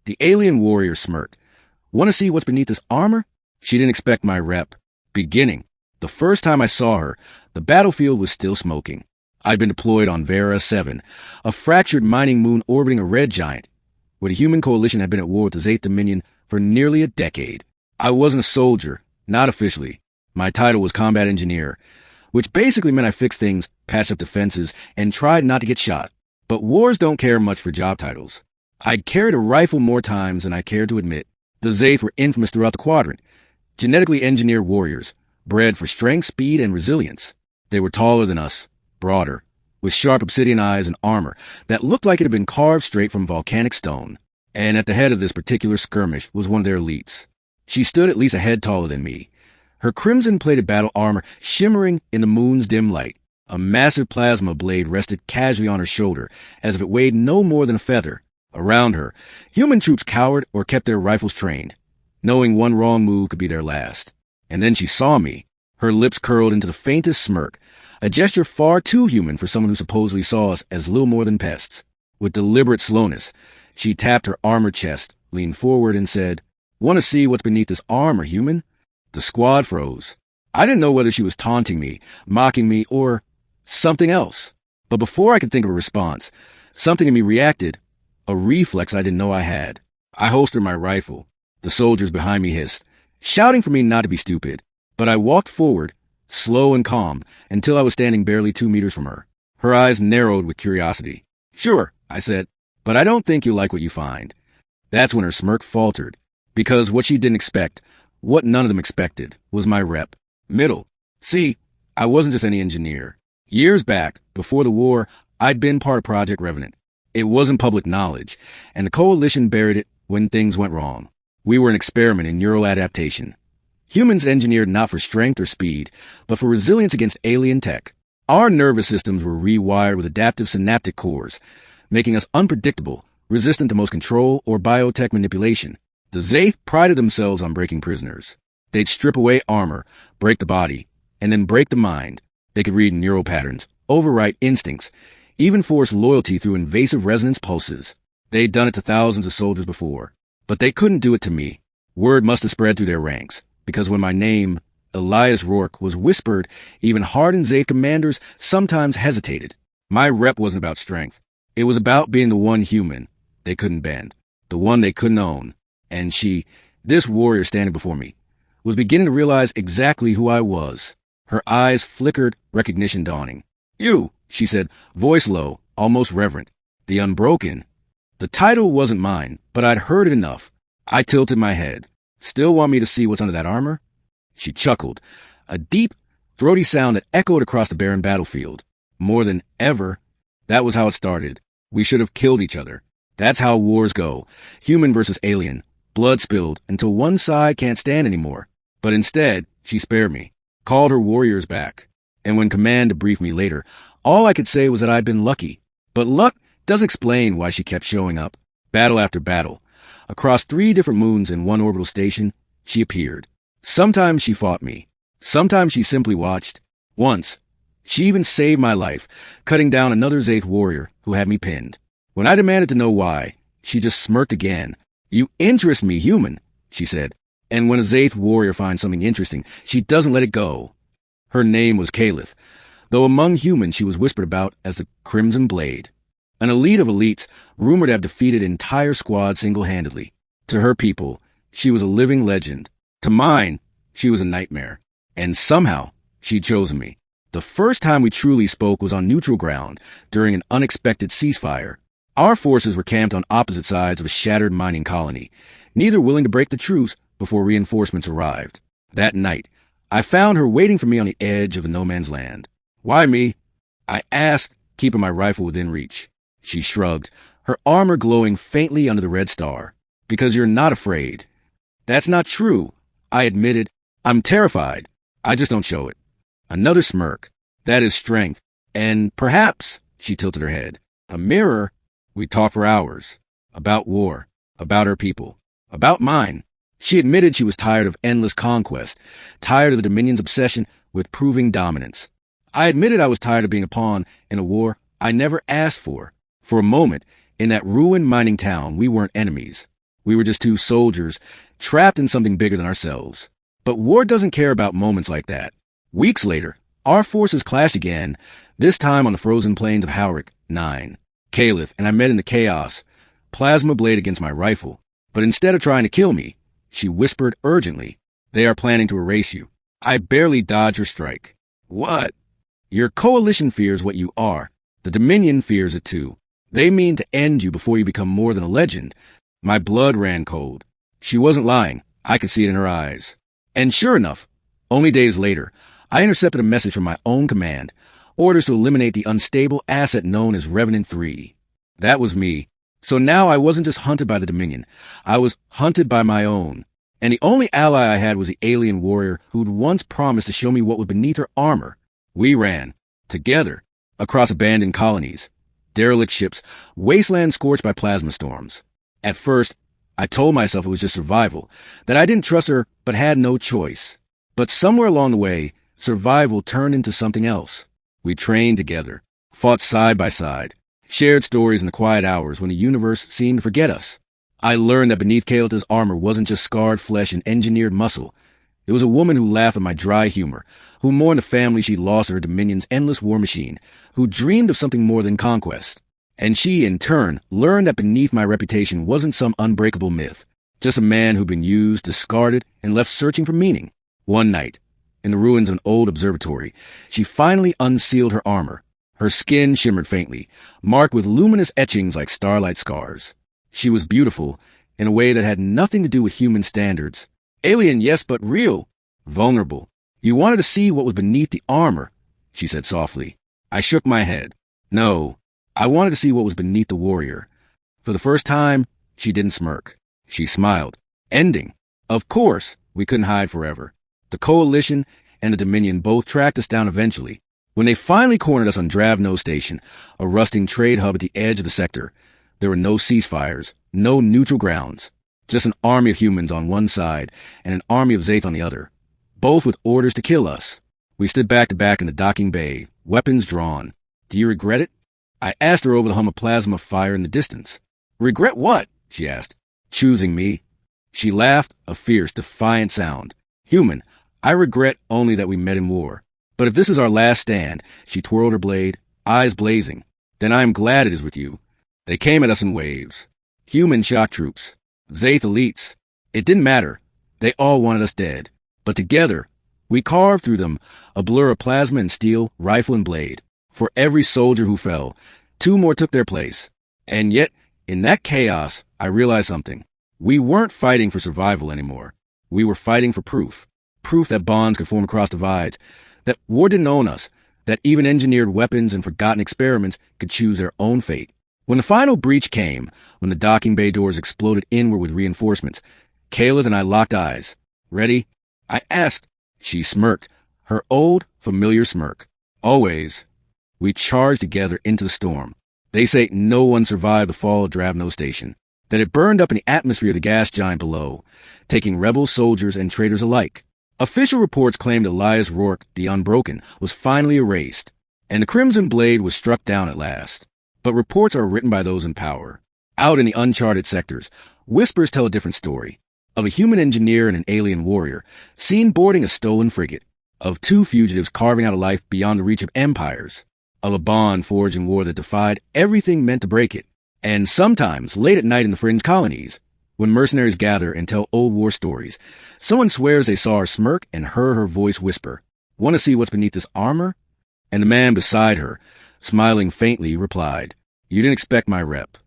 The alien warrior smirked. Want to see what's beneath this armor? She didn't expect my rep. Beginning. The first time I saw her, the battlefield was still smoking. I'd been deployed on Vera 7, a fractured mining moon orbiting a red giant, where the human coalition had been at war with the Zayth Dominion for nearly a decade. I wasn't a soldier, not officially. My title was combat engineer, which basically meant I fixed things, patched up defenses, and tried not to get shot. But wars don't care much for job titles. I'd carried a rifle more times than I cared to admit. The Zayth were infamous throughout the quadrant. Genetically engineered warriors, bred for strength, speed, and resilience. They were taller than us, broader, with sharp obsidian eyes and armor that looked like it had been carved straight from volcanic stone. And at the head of this particular skirmish was one of their elites. She stood at least a head taller than me, her crimson-plated battle armor shimmering in the moon's dim light. A massive plasma blade rested casually on her shoulder, as if it weighed no more than a feather. Around her, human troops cowered or kept their rifles trained, knowing one wrong move could be their last. And then she saw me. Her lips curled into the faintest smirk, a gesture far too human for someone who supposedly saw us as little more than pests. With deliberate slowness, she tapped her armored chest, leaned forward, and said, "Want to see what's beneath this armor, human?" The squad froze. I didn't know whether she was taunting me, mocking me, or something else. But before I could think of a response, something in me reacted, a reflex I didn't know I had. I holstered my rifle. The soldiers behind me hissed, shouting for me not to be stupid. But I walked forward, slow and calm, until I was standing barely 2 meters from her. Her eyes narrowed with curiosity. "Sure," I said, "but I don't think you'll like what you find." That's when her smirk faltered, because what she didn't expect, what none of them expected, was my rep. Middle. See, I wasn't just any engineer. Years back, before the war, I'd been part of Project Revenant. It wasn't public knowledge, and the Coalition buried it when things went wrong. We were an experiment in neural adaptation. Humans engineered not for strength or speed, but for resilience against alien tech. Our nervous systems were rewired with adaptive synaptic cores, making us unpredictable, resistant to most control or biotech manipulation. The Zayth prided themselves on breaking prisoners. They'd strip away armor, break the body, and then break the mind. They could read neural patterns, overwrite instincts, even force loyalty through invasive resonance pulses. They'd done it to thousands of soldiers before, but they couldn't do it to me. Word must have spread through their ranks, because when my name, Elias Rourke, was whispered, even hardened Zayth commanders sometimes hesitated. My rep wasn't about strength. It was about being the one human they couldn't bend, the one they couldn't own. And she, this warrior standing before me, was beginning to realize exactly who I was. Her eyes flickered, recognition dawning. "You," she said, voice low, almost reverent. "The Unbroken." The title wasn't mine, but I'd heard it enough. I tilted my head. "Still want me to see what's under that armor?" She chuckled, a deep, throaty sound that echoed across the barren battlefield. "More than ever." That was how it started. We should have killed each other. That's how wars go. Human versus alien. Blood spilled until one side can't stand anymore. But instead, she spared me, called her warriors back. And when command debriefed me later, all I could say was that I'd been lucky. But luck doesn't explain why she kept showing up. Battle after battle. Across 3 different moons and 1 orbital station, she appeared. Sometimes she fought me. Sometimes she simply watched. Once, she even saved my life, cutting down another Zayth warrior who had me pinned. When I demanded to know why, she just smirked again. "You interest me, human," she said. And when a Zayth warrior finds something interesting, she doesn't let it go. Her name was Caliph, though among humans she was whispered about as the Crimson Blade. An elite of elites, rumored to have defeated entire squads single-handedly. To her people, she was a living legend. To mine, she was a nightmare. And somehow, she'd chosen me. The first time we truly spoke was on neutral ground, during an unexpected ceasefire. Our forces were camped on opposite sides of a shattered mining colony, neither willing to break the truce before reinforcements arrived. That night, I found her waiting for me on the edge of a no-man's land. "Why me?" I asked, keeping my rifle within reach. She shrugged, her armor glowing faintly under the red star. "Because you're not afraid." "That's not true," I admitted. "I'm terrified. I just don't show it." Another smirk. "That is strength. And perhaps," she tilted her head, "a mirror." We talked for hours. About war. About her people. About mine. She admitted she was tired of endless conquest, tired of the Dominion's obsession with proving dominance. I admitted I was tired of being a pawn in a war I never asked for. For a moment, in that ruined mining town, we weren't enemies. We were just two soldiers, trapped in something bigger than ourselves. But war doesn't care about moments like that. Weeks later, our forces clashed again, this time on the frozen plains of Howrick 9. Caliph and I met in the chaos, plasma blade against my rifle. But instead of trying to kill me, she whispered urgently, "They are planning to erase you." I barely dodged her strike. "What?" "Your coalition fears what you are. The Dominion fears it too. They mean to end you before you become more than a legend." My blood ran cold. She wasn't lying. I could see it in her eyes. And sure enough, only days later, I intercepted a message from my own command, orders to eliminate the unstable asset known as Revenant 3. That was me. So now I wasn't just hunted by the Dominion. I was hunted by my own. And the only ally I had was the alien warrior who'd once promised to show me what was beneath her armor. We ran, together, across abandoned colonies, derelict ships, wastelands scorched by plasma storms. At first, I told myself it was just survival, that I didn't trust her but had no choice. But somewhere along the way, survival turned into something else. We trained together, fought side by side, shared stories in the quiet hours when the universe seemed to forget us. I learned that beneath Kael'thas's armor wasn't just scarred flesh and engineered muscle. It was a woman who laughed at my dry humor, who mourned the family she'd lost to her Dominion's endless war machine, who dreamed of something more than conquest. And she, in turn, learned that beneath my reputation wasn't some unbreakable myth, just a man who'd been used, discarded, and left searching for meaning. One night, in the ruins of an old observatory, she finally unsealed her armor. Her skin shimmered faintly, marked with luminous etchings like starlight scars. She was beautiful, in a way that had nothing to do with human standards. Alien, yes, but real. Vulnerable. You wanted to see what was beneath the armor, she said softly. I shook my head. No, I wanted to see what was beneath the warrior. For the first time, she didn't smirk. She smiled. Ending. Of course, we couldn't hide forever. The Coalition and the Dominion both tracked us down eventually. When they finally cornered us on Dravno Station, a rusting trade hub at the edge of the sector, there were no ceasefires, no neutral grounds, just an army of humans on one side and an army of Zaith on the other, both with orders to kill us. We stood back to back in the docking bay, weapons drawn. Do you regret it? I asked her over the hum of plasma fire in the distance. Regret what? She asked. Choosing me. She laughed, a fierce, defiant sound. Human, I regret only that we met in war. But if this is our last stand, she twirled her blade, eyes blazing, then I am glad it is with you. They came at us in waves. Human shock troops. Zaith elites. It didn't matter. They all wanted us dead. But together, we carved through them, a blur of plasma and steel, rifle and blade. For every soldier who fell, 2 more took their place. And yet, in that chaos, I realized something. We weren't fighting for survival anymore. We were fighting for proof. Proof that bonds could form across divides, that war didn't own us, that even engineered weapons and forgotten experiments could choose their own fate. When the final breach came, when the docking bay doors exploded inward with reinforcements, Caleb and I locked eyes. Ready? I asked. She smirked, her old, familiar smirk. Always. We charged together into the storm. They say no one survived the fall of Dravno Station, that it burned up in the atmosphere of the gas giant below, taking rebel soldiers and traitors alike. Official reports claimed Elias Rourke, the Unbroken, was finally erased, and the Crimson Blade was struck down at last. But reports are written by those in power. Out in the uncharted sectors, whispers tell a different story. Of a human engineer and an alien warrior, seen boarding a stolen frigate. Of 2 fugitives carving out a life beyond the reach of empires. Of a bond forged in war that defied everything meant to break it. And sometimes, late at night in the fringe colonies, when mercenaries gather and tell old war stories, someone swears they saw her smirk and heard her voice whisper, "Want to see what's beneath this armor?" And the man beside her, smiling faintly, replied, "You didn't expect my rep."